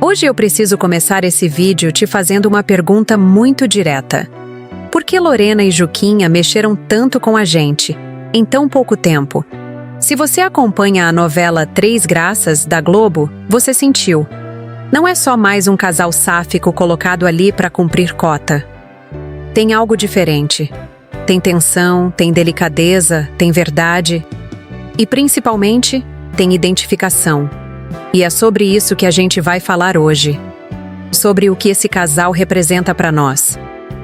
Hoje eu preciso começar esse vídeo te fazendo uma pergunta muito direta. Por que Lorena e Juquinha mexeram tanto com a gente, em tão pouco tempo? Se você acompanha a novela Três Graças, da Globo, você sentiu. Não é só mais um casal sáfico colocado ali para cumprir cota. Tem algo diferente. Tem tensão, tem delicadeza, tem verdade. E principalmente, tem identificação. E é sobre isso que a gente vai falar hoje. Sobre o que esse casal representa para nós.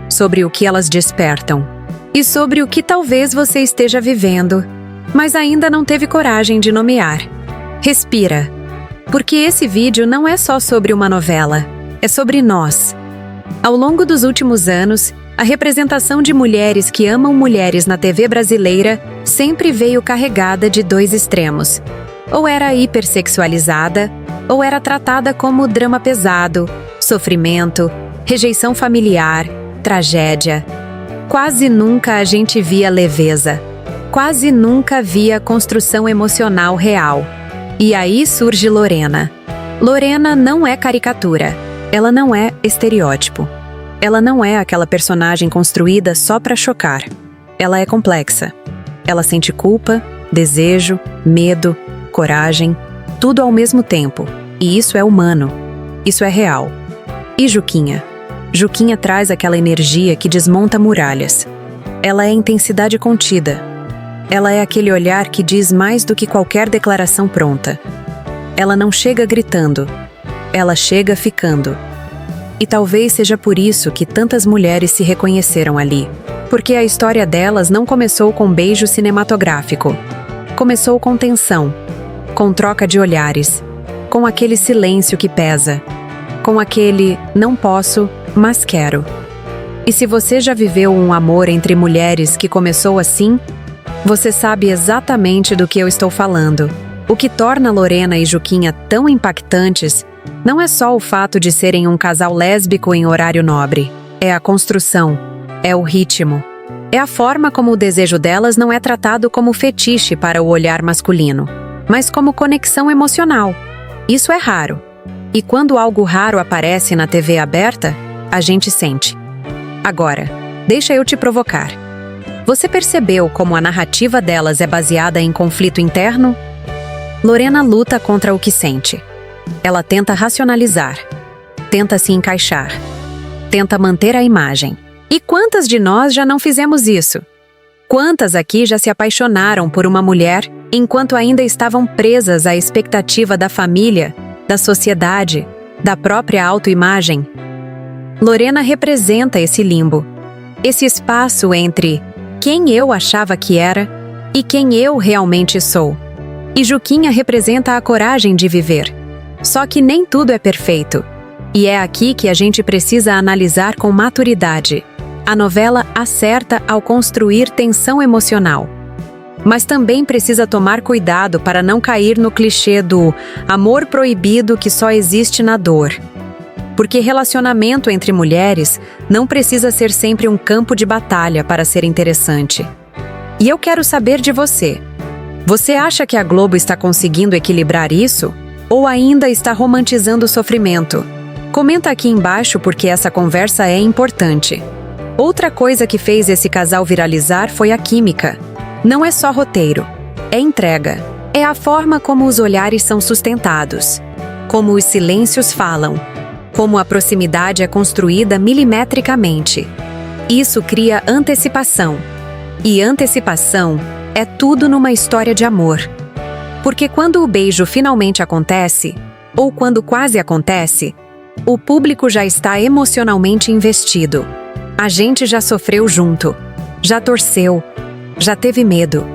Sobre o que elas despertam. E sobre o que talvez você esteja vivendo, mas ainda não teve coragem de nomear. Respira. Porque esse vídeo não é só sobre uma novela, é sobre nós. Ao longo dos últimos anos, a representação de mulheres que amam mulheres na TV brasileira sempre veio carregada de dois extremos. Ou era hipersexualizada, ou era tratada como drama pesado, sofrimento, rejeição familiar, tragédia. Quase nunca a gente via leveza. Quase nunca via construção emocional real. E aí surge Lorena. Lorena não é caricatura. Ela não é estereótipo. Ela não é aquela personagem construída só para chocar. Ela é complexa. Ela sente culpa, desejo, medo, coragem, tudo ao mesmo tempo. E isso é humano. Isso é real. E Juquinha? Juquinha traz aquela energia que desmonta muralhas. Ela é intensidade contida. Ela é aquele olhar que diz mais do que qualquer declaração pronta. Ela não chega gritando. Ela chega ficando. E talvez seja por isso que tantas mulheres se reconheceram ali. Porque a história delas não começou com beijo cinematográfico. Começou com tensão, com troca de olhares, com aquele silêncio que pesa, com aquele não posso, mas quero. E se você já viveu um amor entre mulheres que começou assim, você sabe exatamente do que eu estou falando. O que torna Lorena e Juquinha tão impactantes não é só o fato de serem um casal lésbico em horário nobre. É a construção, é o ritmo, é a forma como o desejo delas não é tratado como fetiche para o olhar masculino, mas como conexão emocional. Isso é raro. E quando algo raro aparece na TV aberta, a gente sente. Agora, deixa eu te provocar. Você percebeu como a narrativa delas é baseada em conflito interno? Lorena luta contra o que sente. Ela tenta racionalizar, tenta se encaixar, tenta manter a imagem. E quantas de nós já não fizemos isso? Quantas aqui já se apaixonaram por uma mulher enquanto ainda estavam presas à expectativa da família, da sociedade, da própria autoimagem? Lorena representa esse limbo, esse espaço entre quem eu achava que era e quem eu realmente sou. E Juquinha representa a coragem de viver. Só que nem tudo é perfeito. E é aqui que a gente precisa analisar com maturidade. A novela acerta ao construir tensão emocional. Mas também precisa tomar cuidado para não cair no clichê do amor proibido que só existe na dor. Porque relacionamento entre mulheres não precisa ser sempre um campo de batalha para ser interessante. E eu quero saber de você. Você acha que a Globo está conseguindo equilibrar isso? Ou ainda está romantizando o sofrimento? Comenta aqui embaixo porque essa conversa é importante. Outra coisa que fez esse casal viralizar foi a química. Não é só roteiro, é entrega. É a forma como os olhares são sustentados, como os silêncios falam, como a proximidade é construída milimetricamente. Isso cria antecipação. E antecipação é tudo numa história de amor. Porque quando o beijo finalmente acontece, ou quando quase acontece, o público já está emocionalmente investido. A gente já sofreu junto, já torceu, já teve medo.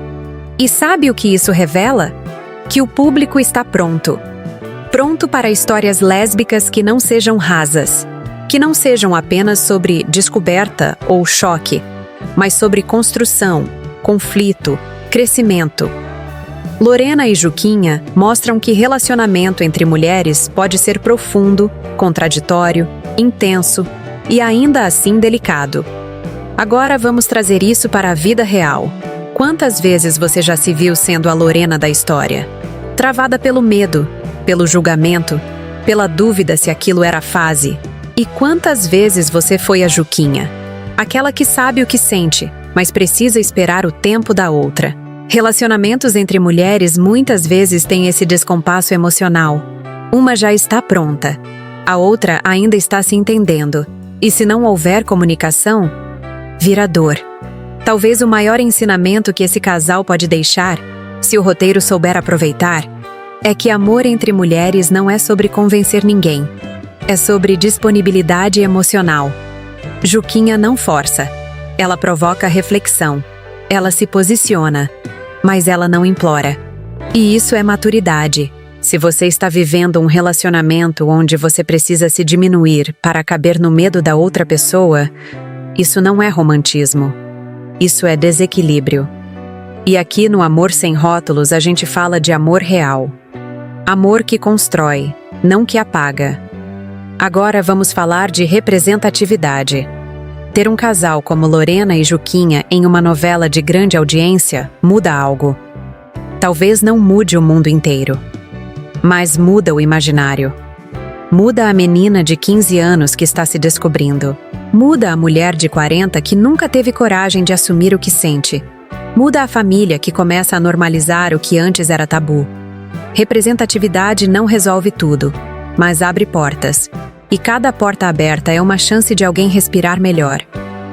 E sabe o que isso revela? Que o público está pronto. Pronto para histórias lésbicas que não sejam rasas, que não sejam apenas sobre descoberta ou choque, mas sobre construção, conflito, crescimento. Lorena e Juquinha mostram que relacionamento entre mulheres pode ser profundo, contraditório, intenso e ainda assim delicado. Agora vamos trazer isso para a vida real. Quantas vezes você já se viu sendo a Lorena da história? Travada pelo medo, pelo julgamento, pela dúvida se aquilo era fase. E quantas vezes você foi a Juquinha? Aquela que sabe o que sente, mas precisa esperar o tempo da outra. Relacionamentos entre mulheres muitas vezes têm esse descompasso emocional. Uma já está pronta, a outra ainda está se entendendo. E se não houver comunicação, vira dor. Talvez o maior ensinamento que esse casal pode deixar, se o roteiro souber aproveitar, é que amor entre mulheres não é sobre convencer ninguém. É sobre disponibilidade emocional. Juquinha não força. Ela provoca reflexão. Ela se posiciona. Mas ela não implora. E isso é maturidade. Se você está vivendo um relacionamento onde você precisa se diminuir para caber no medo da outra pessoa, isso não é romantismo. Isso é desequilíbrio. E aqui no Amor Sem Rótulos a gente fala de amor real. Amor que constrói, não que apaga. Agora vamos falar de representatividade. Ter um casal como Lorena e Juquinha em uma novela de grande audiência muda algo. Talvez não mude o mundo inteiro, mas muda o imaginário. Muda a menina de 15 anos que está se descobrindo. Muda a mulher de 40 que nunca teve coragem de assumir o que sente. Muda a família que começa a normalizar o que antes era tabu. Representatividade não resolve tudo, mas abre portas. E cada porta aberta é uma chance de alguém respirar melhor.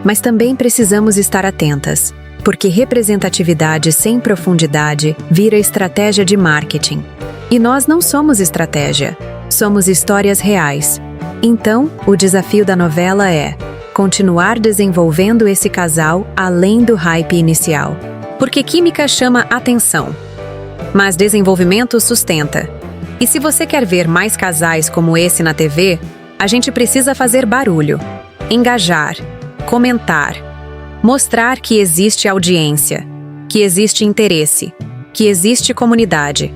Mas também precisamos estar atentas, porque representatividade sem profundidade vira estratégia de marketing. E nós não somos estratégia, somos histórias reais. Então, o desafio da novela é continuar desenvolvendo esse casal além do hype inicial. Porque química chama atenção, mas desenvolvimento sustenta. E se você quer ver mais casais como esse na TV, a gente precisa fazer barulho, engajar, comentar, mostrar que existe audiência, que existe interesse, que existe comunidade.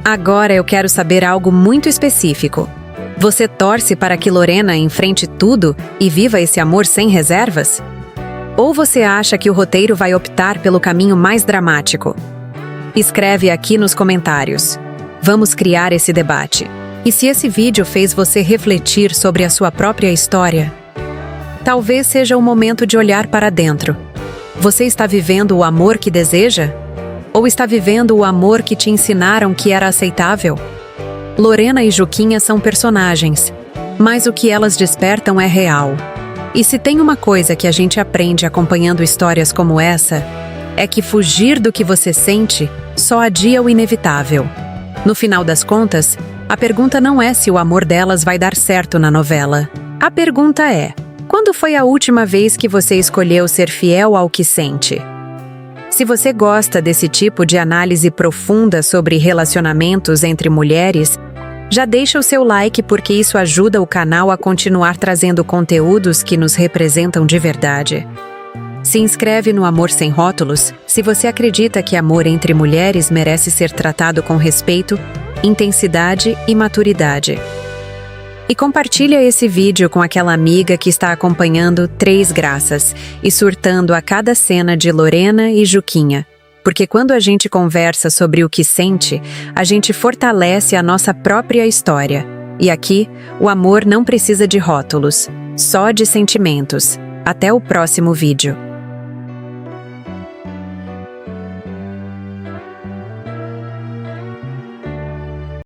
Agora eu quero saber algo muito específico. Você torce para que Lorena enfrente tudo e viva esse amor sem reservas? Ou você acha que o roteiro vai optar pelo caminho mais dramático? Escreve aqui nos comentários. Vamos criar esse debate. E se esse vídeo fez você refletir sobre a sua própria história, talvez seja o momento de olhar para dentro. Você está vivendo o amor que deseja? Ou está vivendo o amor que te ensinaram que era aceitável? Lorena e Juquinha são personagens, mas o que elas despertam é real. E se tem uma coisa que a gente aprende acompanhando histórias como essa, é que fugir do que você sente só adia o inevitável. No final das contas, a pergunta não é se o amor delas vai dar certo na novela. A pergunta é: quando foi a última vez que você escolheu ser fiel ao que sente? Se você gosta desse tipo de análise profunda sobre relacionamentos entre mulheres, já deixa o seu like porque isso ajuda o canal a continuar trazendo conteúdos que nos representam de verdade. Se inscreve no Amor Sem Rótulos se você acredita que amor entre mulheres merece ser tratado com respeito, intensidade e maturidade. E compartilha esse vídeo com aquela amiga que está acompanhando Três Graças e surtando a cada cena de Lorena e Juquinha. Porque quando a gente conversa sobre o que sente, a gente fortalece a nossa própria história. E aqui, o amor não precisa de rótulos, só de sentimentos. Até o próximo vídeo.